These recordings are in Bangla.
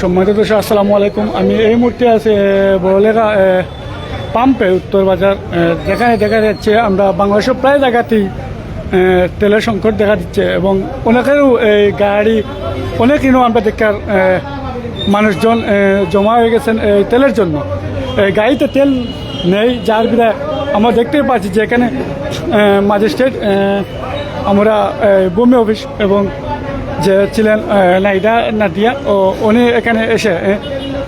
সম্মানিত দর্শক আসসালামু আলাইকুম। আমি এই মুহূর্তে আছি বড়লেখা পাম্পে উত্তর বাজার। যেখানে দেখা যাচ্ছে আমরা বাংলাদেশের প্রায় জায়গাতেই তেলের সংকট দেখা দিচ্ছে এবং অনেকেরও এই গাড়ি অনেক আমরা দেখার মানুষজন জমা হয়ে গেছেন এই তেলের জন্য। গাড়িতে তেল নেই, যার বিধায় আমরা দেখতে পাচ্ছি যে এখানে ম্যাজিস্ট্রেট, আমরা ভূমি অফিস এবং যে ছিলেন নাইডা নাদিয়া ও উনি এখানে এসে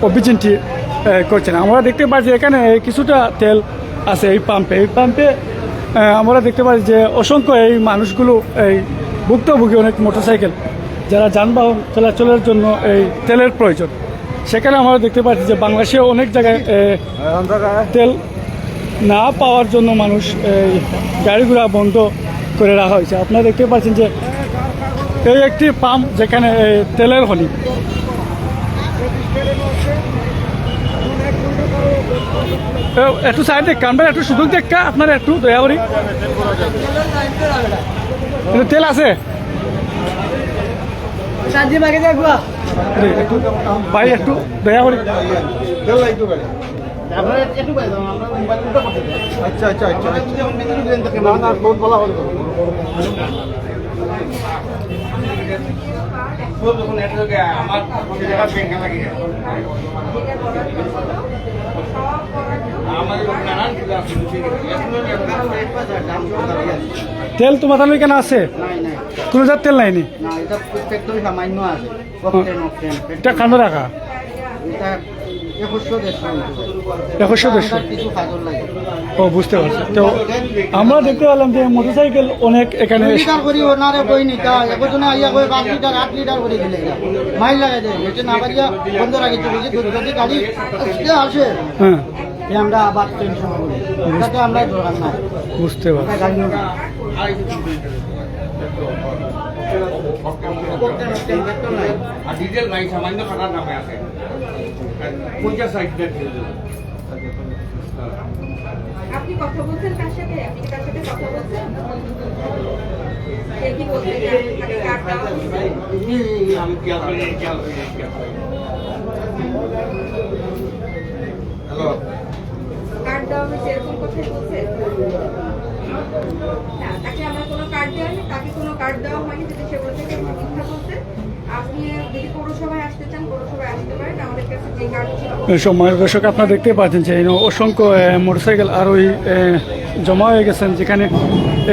অভিযানটি করছেন। আমরা দেখতে পাচ্ছি এখানে কিছুটা তেল আছে এই পাম্পে আমরা দেখতে পাচ্ছি যে অসংখ্য এই মানুষগুলো এই ভুক্তভোগী অনেক মোটরসাইকেল যারা যানবাহন চলাচলের জন্য এই তেলের প্রয়োজন। সেখানে আমরা দেখতে পাচ্ছি যে বাংলাদেশে অনেক জায়গায় তেল না পাওয়ার জন্য মানুষ এই গাড়িগুলা বন্ধ করে রাখা হয়েছে। আপনারা দেখতে পাচ্ছেন যে এই একটি পাম্প যেখানে তেলের খনি। একটু সাইডে কানবেন, একটু সুযোগ দেখা আপনারা একটু দয়া করি। তেল আছে ভাই, একটু দয়া করি। আচ্ছা আচ্ছা আচ্ছা বলা হলো। তেল তোমার তাহলে কেন আছে? কোনো যার তেল নাইনি, এটা কান্দ রাখা 2100 ও বুঝতে পারছি। তো আমরা দেখতে পেলাম যে মোটরসাইকেল অনেক এখানে আমরা আবার আমরা দরকার নাই, বুঝতে পারছি। ডিজেল নাই, সামান্য খাটার নামে আছে 50 সাইড। আপনি কথা বলছেন কার সাথে? আপনি কার সাথে কথা বলছেন? কি বলতে আমি কি আসলে হ্যালো কার্ড দেওয়া হয়েছে এরকম কথাই বলছে না? তাকে আমরা কোনো কার্ড দেওয়া হয়নি, তাকে কোনো কার্ড দেওয়া হয়নি। যদি সে বলছে মিথ্যা বলছে, আপনি যদি পৌরসভায় আসতে চান পৌরসভায় আসতে পারেন। আমাদের কাছে যে কার্ড ছিল। সম্মানিত দর্শক, আপনারা দেখতে পাচ্ছেন যে অসংখ্য মোটরসাইকেল আর ওই জমা হয়ে গেছেন যেখানে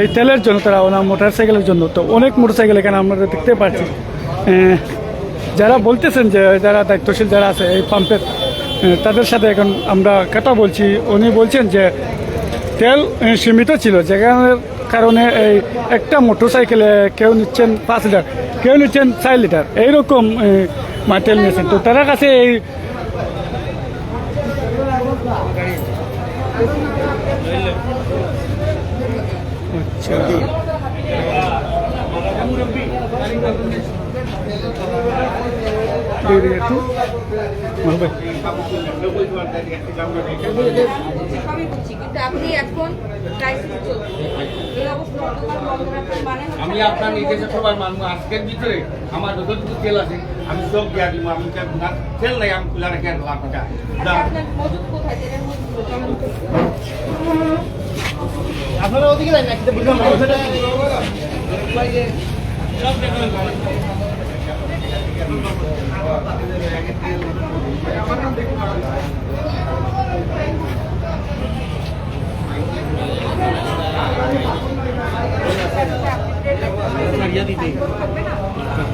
এই তেলের জন্য, তারা ওনার মোটরসাইকেলের জন্য। তো অনেক মোটরসাইকেল এখানে আমরা দেখতে পাচ্ছি। যারা বলতেছেন যে যারা দায়িত্বশীল যারা আছে এই পাম্পের, তাদের সাথে এখন আমরা কথা বলছি। উনি বলছেন যে তেল সীমিত ছিল, যেখানে কারণে এই একটা মোটরসাইকেলে কেউ নিচ্ছেন 5 লিটার, কেউ নিচ্ছেন 4 লিটার, এইরকম তেল নিয়েছেন। তো তার কাছে এই আচ্ছা একটু সবই বুঝছি, কিন্তু আপনি এখন ক্রাইসিস চলছে, এই অবস্থা বন্ধ রাখার মানে হচ্ছে আমি আপনার নিজেকে সবার মানবো। আজকের ভিতরে আমার যতটুকু তেল আছে আমি সব দিয়া দিব। আমি তেল নাই, আমি খোলা রেখে রাখলাম। আপনার মজুদ কোথায়? তেলের মজুদ আপনারা ওদিকে যাই না, কিন্তু বুঝলাম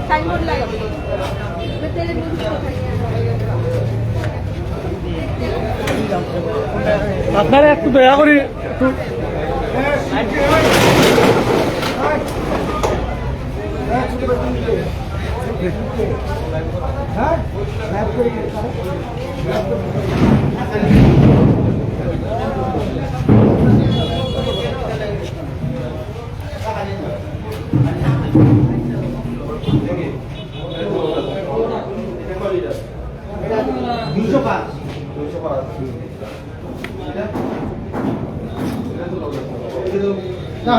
সাইনবোর্ড লাগাবে। তেলের মজুদ কোথায়? আপনারা একটু দয়া করে একটু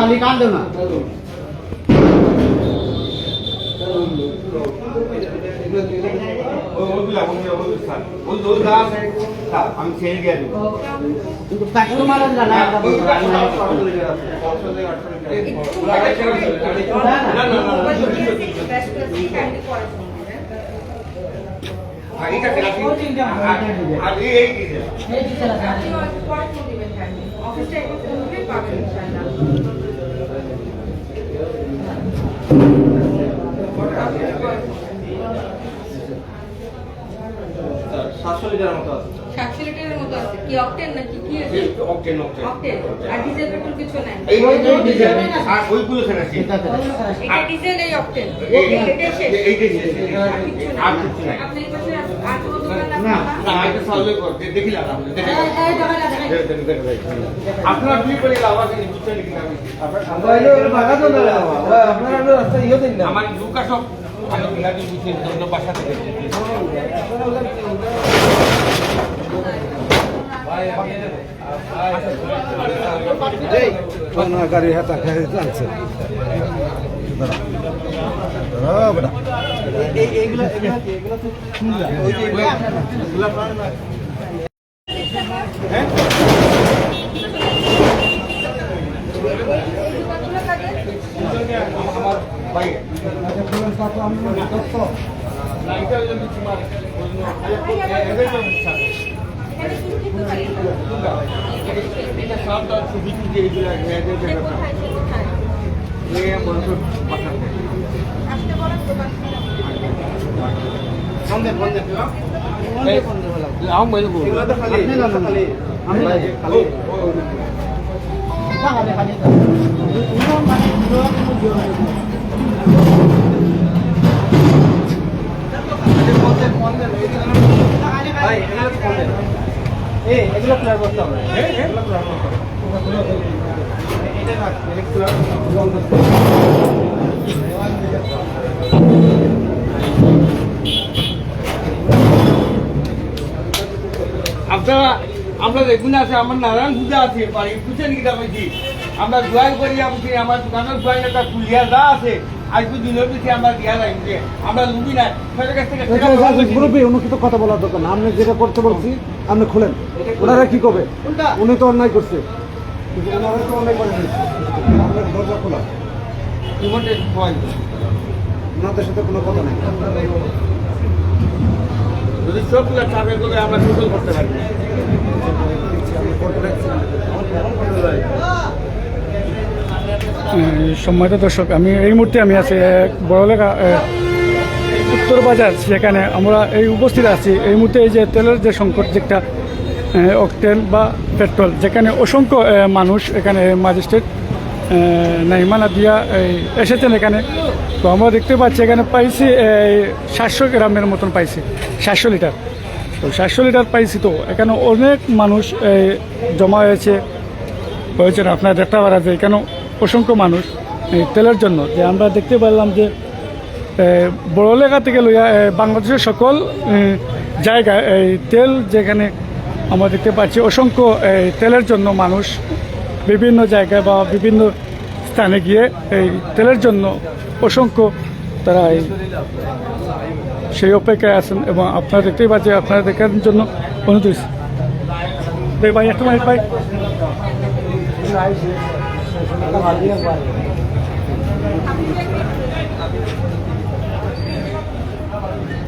খালি কান দেও না। আমি ছেড়ে দিয়ে দেবো কিন্তু কাস্টমার জানা অফিসটা একটু পাবেন ইনশাআল্লাহ। সাতশো লিটারের মতো আছে 700 লিটারের মতো আছে কি অকটেন নাকি কি আছে অকটেন অকটেন অকটেন আর ডিজেল পেট্রোল কিছু নাই এই আর ওইগুলো কেন আছে এটা ডিজেল এই অকটেন এটা শেষ এইটাই আর কিছু নাই আর কিছু নাই আপনি এই পাশে আর কোনো দোকান না না না এটা সার্ভে করতে দেখিলাম আপনি আপনারা দুই করে আওয়াজ নিয়ে বুঝতে নাকি আমি আমার লুকা সব আমি বিহারি বুঝতে অন্য বাসা থেকে গাড়ি হাতা খেয়ে টানছে আমার ভাই লাইটা যদি তোমার এটা সব তো সুবিধা দিয়ে দিলা মেয়েদের ব্যাপার নিয়ে মানুষ পাঠাতে আসতে বলেন দোকান বন্ধে বন্ধে আম বলবো খালি আমি খালি এগুলো ক্লিয়ার করতে হবে এগুলো ক্লিয়ার করতে হবে এটা না আপনারা আমরা দেখুন আছে আমার নারায়ণ পূজা আছে বাড়ি বুঝছেন কি পাইছি আমরা জয় করি আমি আমার দোকানের জয় একটা কুলিয়া যা আছে আজকে দিনের পিছিয়ে আমরা দিয়া লাগছে আমরা লুবি না সেটার কাছ থেকে মুরব্বী অনুষ্ঠিত কথা বলার দরকার না আপনি যেটা করতে বলছি আপনি খুলেন ওনারা কি করবে উনি তো অন্যায় করছে কিন্তু ওনারা তো অন্যায় করে আপনার দরজা খোলা ইমোটে ভয় ওনাদের সাথে কোনো কথা নেই যদি সবগুলো ট্রাভেল করে আমরা টোটাল করতে পারি সম্মানিত দর্শক আমি এই মুহূর্তে আমি আছি বড়লেখা উত্তর বাজার সেখানে আমরা এই উপস্থিত আছি এই মুহূর্তে এই যে তেলের যে সংকট যেটা অকটেন বা পেট্রোল যেখানে অসংখ্য মানুষ এখানে ম্যাজিস্ট্রেট নাইমানা দিয়া এসেছেন এখানে তো আমরা দেখতে পাচ্ছি এখানে পাইছি 700 গ্রামের মতন পাইছি 700 লিটার তো 700 লিটার পাইছি তো এখানে অনেক মানুষ জমা হয়েছে আপনার দেখতে পারা যায় এখানে অসংখ্য মানুষ এই তেলের জন্য যে আমরা দেখতে পেলাম যে বড়লেখা থেকে লইয়া বাংলাদেশের সকল জায়গায় এই তেল যেখানে আমরা দেখতে পাচ্ছি অসংখ্য তেলের জন্য মানুষ বিভিন্ন জায়গায় বা বিভিন্ন স্থানে গিয়ে এই তেলের জন্য অসংখ্য তারা সেই অপেক্ষায় আছেন এবং আপনারা দেখতেই পাচ্ছেন আপনারা দেখার জন্য অনুরোধ ভাই একটা মাইক ভাই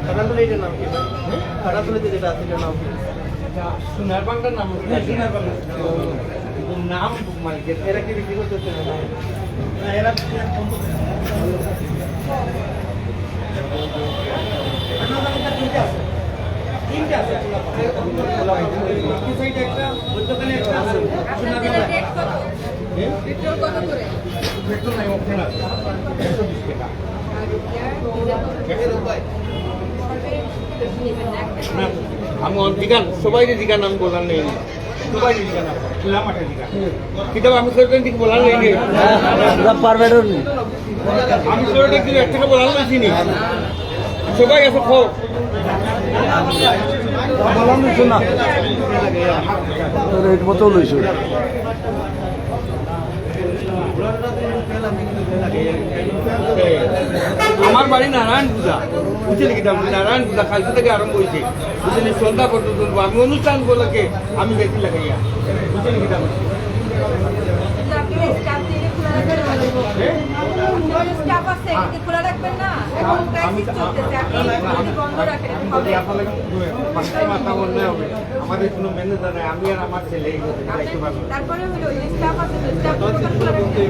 খাটাতুলিটার নাম কি খাটাতুলিতে যেটা আছে এটার নাম কি সোনার বাংলার নাম সোনার বাংলা নাম মালিকের এরা কি বিক্রি করতেছে না এরা তিনটা আছে একটা মধ্যখানে একটা আছে আপনাদের রেট কত পেট্রোল কত করে পেট্রোল নাই অপশন আছে 120 টাকা না আমি দিগান সবাই দিগান নাম বলার নেই সবাই দিগান খোলা মাঠে দিগান কিন্তু আমি সরকার দিকে বলার নেই পারবে আমি সরকার দিকে এক টাকা বলার নেই নি সবাই আছে খোল বললাম না রেট মতো লইছো আমার বাড়ি নারায়ণ পূজা বুঝলি কি নারায়ণ পূজা কালকে থেকে আরম্ভ হয়েছে বুঝলি সন্ধ্যা পর্যন্ত চলবো আমি অনুষ্ঠান বলকে আমি বেশি লাগাইয়া বুঝলি কি আপনি স্টাফ দিয়ে খোলা রাখবেন স্টাফ আছে এটি খোলা রাখবেন না এখন ক্রাইসিস চলতেছে আপনি যদি বন্ধ রাখেন হবে মাথা বললে হবে আমাদের কোনো ম্যানেজার নাই আমি আর আমার ছেলে তারপরে হলো যে স্টাফ আছে তো স্টাফ খোলা রাখবেন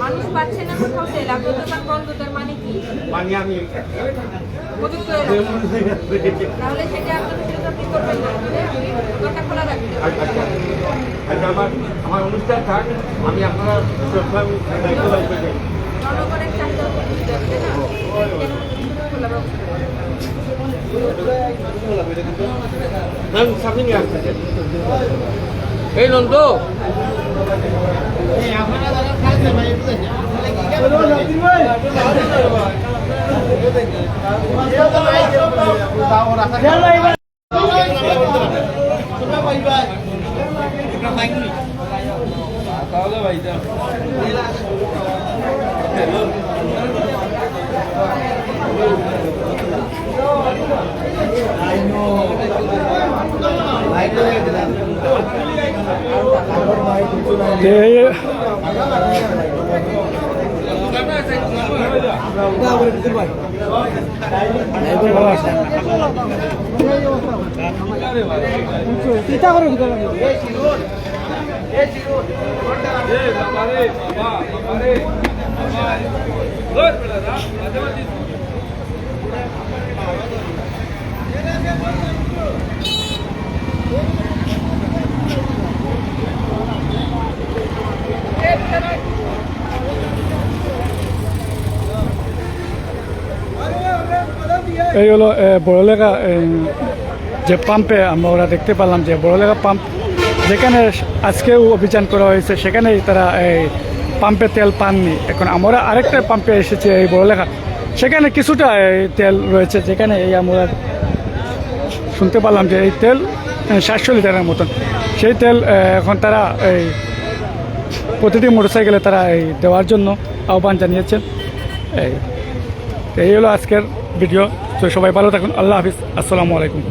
মানুষ পাচ্ছে না কোথাও সেল আপনার দোকান বন্ধ তার মানে কি মানে আমি মজুত করে রাখবেন তাহলে সেটা আপনার ফেরত আপনি করবেন না আপনি দোকানটা খোলা রাখবেন আচ্ছা আমার অনুষ্ঠান থাক আমি আপনারা সবসময় দায়িত্ব দায়িত্ব দিই জনগণের চাহিদা বুঝতে হবে না কেন খোলা রাখবেন সামনে নিয়ে আসতে এই নন্দ এই হলো বড়লেখা যে পাম্পে আমরা ওরা দেখতে পেলাম যে বড়লেখা পাম্প যেখানে আজকেও অভিযান করা হয়েছে সেখানেই তারা এই পাম্পে তেল পাননি। এখন আমরা আরেকটা পাম্পে এসেছি এই বড়লেখা, সেখানে কিছুটা এই তেল রয়েছে, যেখানে এই আমরা শুনতে পারলাম যে এই তেল 700 লিটারের মতন। সেই তেল এখন তারা এই প্রতিটি মোটরসাইকেলে তারা এই দেওয়ার জন্য আহ্বান জানিয়েছেন। এই হলো আজকের ভিডিও। তো সবাই ভালো থাকুন, আল্লাহ হাফিজ, আসসালামু আলাইকুম।